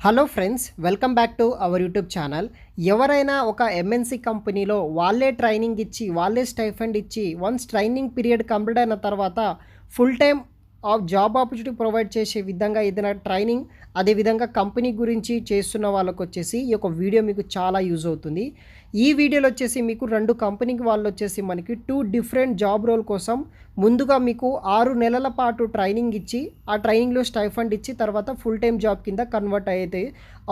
Hello friends, welcome back to our YouTube channel. ఎవరైనా ఒక MNC కంపెనీలో వాళ్ళే ట్రైనింగ్ ఇచ్చి, వాళ్ళే స్టైఫండ్ ఇచ్చి, వన్స్ ట్రైనింగ్ పీరియడ్ కంప్లీట్ అయిన తర్వాత full time job opportunity provide చేసే విధంగా ఏదైనా ట్రైనింగ్, అదేవిధంగా కంపెనీ గురించి చేస్తున్న వాళ్ళకొచ్చేసి ఈ యొక్క వీడియో మీకు చాలా యూజ్ అవుతుంది. ఈ వీడియోలో వచ్చేసి మీకు 2 కంపెనీకి వాళ్ళు వచ్చేసి మనకి 2 డిఫరెంట్ జాబ్ రోల్ కోసం ముందుగా మీకు 6 నెలల పాటు ట్రైనింగ్ ఇచ్చి, ఆ ట్రైనింగ్‌లో స్టైఫండ్ ఇచ్చి తర్వాత ఫుల్ టైమ్ జాబ్ కింద కన్వర్ట్ అయితే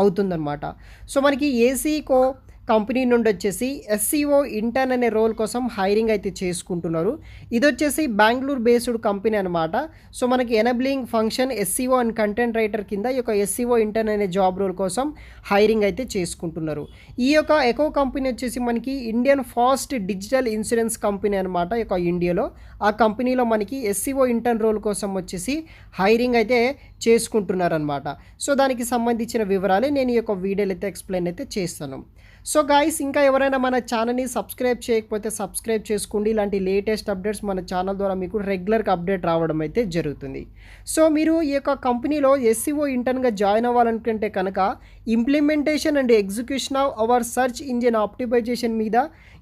అవుతుందన్నమాట. సో మనకి ఏసీకో కంపెనీ నుండి వచ్చేసి ఎస్సీఓ ఇంటర్న్ అనే రోల్ కోసం హైరింగ్ అయితే చేసుకుంటున్నారు. ఇది వచ్చేసి బెంగుళూరు బేస్డ్ కంపెనీ అనమాట. సో మనకి enabling function SCO and content writer కింద ఈ యొక్క ఎస్సీఓ ఇంటర్న్ అనే జాబ్ రోల్ కోసం హైరింగ్ అయితే చేసుకుంటున్నారు. ఈ యొక్క ఎకో కంపెనీ వచ్చేసి మనకి Indian fast digital insurance company అనమాట. ఈ యొక్క ఇండియాలో ఆ కంపెనీలో మనకి ఎస్సీఓ ఇంటర్న్ రోల్ కోసం వచ్చేసి హైరింగ్ అయితే చేసుకుంటున్నారనమాట. సో దానికి సంబంధించిన వివరాలే నేను ఈ యొక్క వీడియోలో అయితే ఎక్స్ప్లెయిన్ అయితే చేస్తాను. సో గాయ్స్, ఇంకా ఎవరైనా మన ఛానల్ని సబ్స్క్రైబ్ చేయకపోతే సబ్స్క్రైబ్ చేసుకోండి. ఇలాంటి లేటెస్ట్ అప్డేట్స్ మన ఛానల్ ద్వారా మీకు రెగ్యులర్గా అప్డేట్ రావడం అయితే జరుగుతుంది. సో మీరు ఈ యొక్క కంపెనీలో ఎస్సీఓ ఇంటర్న్గా జాయిన్ అవ్వాలనుకుంటే కనుక implementation and execution of our search engine optimization మీద,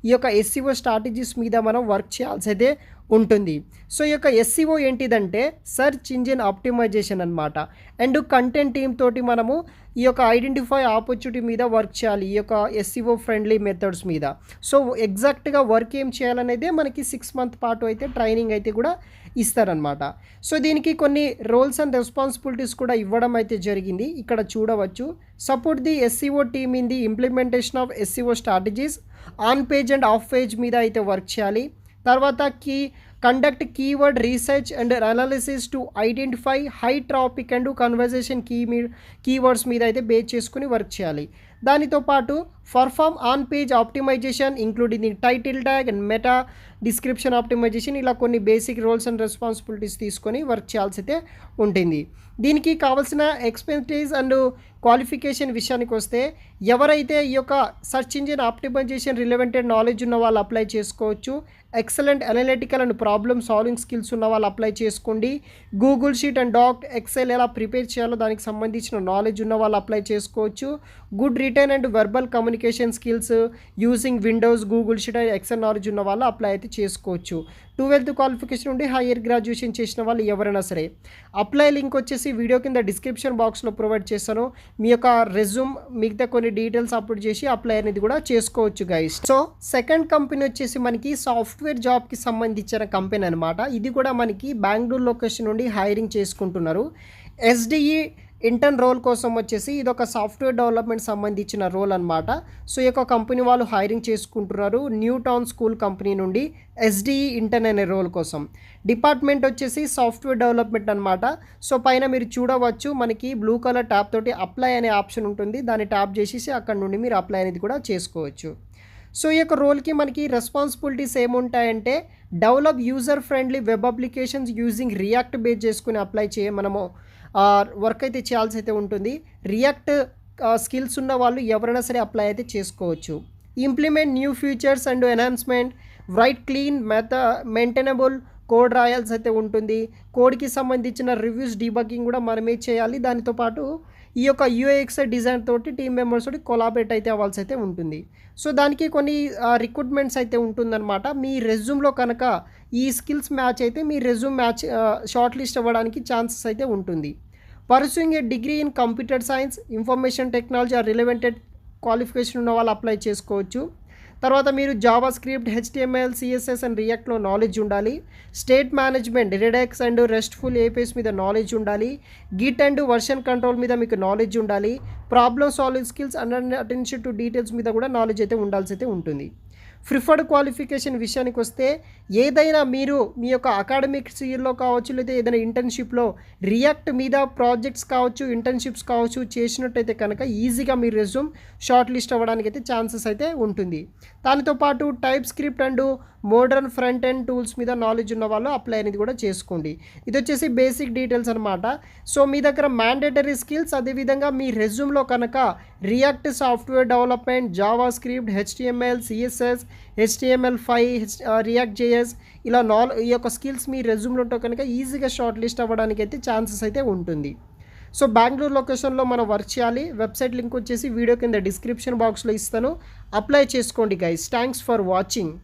ఈ యొక్క ఎస్సీఓ స్ట్రాటజీస్ మీద మనం వర్క్ చేయాల్సి అయితే ఉంటుంది. సో ఈ యొక్క ఎస్సీఓ ఏంటిదంటే సర్చ్ ఇంజిన్ ఆప్టిమైజేషన్ అనమాట. అండ్ కంటెంట్ టీమ్ తోటి మనము ఈ యొక్క ఐడెంటిఫై ఆపర్చునిటీ మీద వర్క్ చేయాలి, ఈ యొక్క ఎస్సీఓ ఫ్రెండ్లీ మెథడ్స్ మీద. సో ఎగ్జాక్ట్గా వర్క్ ఏం చేయాలనేదే మనకి 6 మంత్ పాటు అయితే ట్రైనింగ్ అయితే కూడా ఇస్తారనమాట. సో దీనికి కొన్ని రోల్స్ అండ్ రెస్పాన్సిబిలిటీస్ కూడా ఇవ్వడం అయితే జరిగింది. ఇక్కడ చూడవచ్చు. Support the SEO team in the implementation of SEO strategies on page and off page మీద అయితే వర్క్ చేయాలి. తర్వాత conduct keyword research and analysis to identify high traffic and conversion keywords మీద అయితే బేస్ చేసుకుని వర్క్ చేయాలి. దానితో పాటు perform on page optimization including the title tag and meta description optimization, ఇలా కొన్ని బేసిక్ రోల్స్ అండ్ రెస్పాన్సిబిలిటీస్ తీసుకొని వర్క్ చేయాల్సి అయితే ఉంటుంది. దీనికి కావాల్సిన ఎక్స్పెర్టీస్ అండ్ క్వాలిఫికేషన్ విషయానికి వస్తే, ఎవరైతే ఈ యొక్క search engine optimization relevant knowledge ఉన్న వాళ్ళు అప్లై చేసుకోవచ్చు. Excellent analytical and problem solving skills ఉన్న వాళ్ళు అప్లై చేసుకోండి. Google sheet and doc, Excel ఎలా ప్రిపేర్ చేయాలో దానికి సంబంధించిన నాలెడ్జ్ ఉన్న వాళ్ళు అప్లై చేసుకోవచ్చు. Good written and verbal communication skills using Windows, Google sheet and Excel knowledge ఉన్న వాళ్ళు అప్లై అయితే చేసుకోవచ్చు. 12th క్వాలిఫికేషన్ నుండి హైయర్ గ్రాడ్యుయేషన్ చేసిన వాళ్ళు ఎవరైనా సరే. అప్లై లింక్ వచ్చేసి వీడియో కింద డిస్క్రిప్షన్ బాక్స్లో ప్రొవైడ్ చేస్తాను. మీ యొక్క రెజ్యూమ్, మిగతా కొన్ని డీటెయిల్స్ అప్లోడ్ చేసి అప్లై అనేది కూడా చేసుకోవచ్చు గైస్. సో సెకండ్ కంపెనీ వచ్చేసి మనకి సాఫ్ట్వేర్ జాబ్కి సంబంధించిన కంపెనీ అనమాట. ఇది కూడా మనకి బెంగళూరు లొకేషన్ నుండి హైరింగ్ చేసుకుంటున్నారు. ఎస్డిఈ ఇంటర్న్ రోల్ కోసం వచ్చేసి ఇది ఒక సాఫ్ట్వేర్ డెవలప్మెంట్ సంబంధించిన రోల్ అనమాట. సో ఈ యొక్క కంపెనీ వాళ్ళు హైరింగ్ చేసుకుంటున్నారు న్యూ టౌన్ స్కూల్ కంపెనీ నుండి ఎస్డిఈ ఇంటర్న్ అనే రోల్ కోసం. డిపార్ట్మెంట్ వచ్చేసి సాఫ్ట్వేర్ డెవలప్మెంట్ అనమాట. సో పైన మీరు చూడవచ్చు, మనకి బ్లూ కలర్ ట్యాబ్ తోటి అప్లై అనే ఆప్షన్ ఉంటుంది. దాన్ని ట్యాప్ చేసేసి అక్కడ నుండి మీరు అప్లై అనేది కూడా చేసుకోవచ్చు. సో ఈ యొక్క రోల్కి మనకి రెస్పాన్సిబిలిటీస్ ఏముంటాయంటే, develop user friendly web applications using React base చేసుకుని అప్లై మనము వర్క్ అయితే చేయాల్సి అయితే ఉంటుంది. రియాక్ట్ స్కిల్స్ ఉన్న వాళ్ళు ఎవరైనా సరే అప్లై అయితే చేసుకోవచ్చు. Implement new features and enhancement, right clean maintainable code రాయాల్సి అయితే ఉంటుంది. కోడ్కి సంబంధించిన రివ్యూస్ డీబగ్గింగ్ కూడా మనమే చేయాలి. దానితో పాటు ఈ యొక్క యూఎక్స్ డిజైన్ తోటి టీమ్ మెంబర్స్ తోటి కొలాబరేట్ అయితే అవ్వాల్సి అయితే ఉంటుంది. సో దానికి కొన్ని రిక్రూట్మెంట్స్ అయితే ఉంటుందన్నమాట. మీ రెజ్యూమ్లో కనుక ఈ స్కిల్స్ మ్యాచ్ అయితే మీ రెజ్యూమ్ మ్యాచ్ షార్ట్ లిస్ట్ అవ్వడానికి ఛాన్సెస్ అయితే ఉంటుంది. Pursuing a degree in computer science, information technology or relevant qualification ఉన్న వాళ్ళు అప్లై చేసుకోవచ్చు. తర్వాత మీరు JavaScript, HTML, CSS and రియాక్ట్లో నాలెడ్జ్ ఉండాలి. State management, Redux and restful APIs మీద నాలెడ్జ్ ఉండాలి. గిట్ అండ్ వర్షన్ కంట్రోల్ మీద మీకు నాలెడ్జ్ ఉండాలి. Problem solving skills and attention to details మీద కూడా నాలెడ్జ్ అయితే ఉండాల్సి అయితే ఉంటుంది. ప్రిఫర్డ్ క్వాలిఫికేషన్ విషయానికి వస్తే, ఏదైనా మీరు మీ యొక్క అకాడమిక్స్ ఇయర్లో కావచ్చు, లేదా ఏదైనా ఇంటర్న్షిప్లో రియాక్ట్ మీద ప్రాజెక్ట్స్ కావచ్చు, ఇంటర్న్షిప్స్ కావచ్చు చేసినట్టయితే కనుక ఈజీగా మీ రెజ్యూమ్ షార్ట్ లిస్ట్ అవ్వడానికి అయితే ఛాన్సెస్ అయితే ఉంటుంది. దానితో పాటు type script and modern front end tools మీద నాలెడ్జ్ ఉన్న వాళ్ళు అప్లై అనేది కూడా చేసుకోండి. ఇది వచ్చేసి బేసిక్ డీటెయిల్స్ అనమాట. సో మీ దగ్గర మ్యాండేటరీ స్కిల్స్, అదేవిధంగా మీ రెజ్యూమ్లో కనుక react software development, Java script, HTML, CSS, HTML5, react JS, ఇలా ఈ యొక్క స్కిల్స్ మీ రెజ్యూమ్లో ఉంటే కనుక ఈజీగా షార్ట్ లిస్ట్ అవ్వడానికి అయితే ఛాన్సెస్ అయితే ఉంటుంది. సో బెంగళూరు లొకేషన్లో మనం వర్క్ చేయాలి. వెబ్సైట్ లింక్ వచ్చేసి వీడియో కింద డిస్క్రిప్షన్ బాక్స్లో ఇస్తాను. అప్లై చేసుకోండి గైస్. Thanks for watching.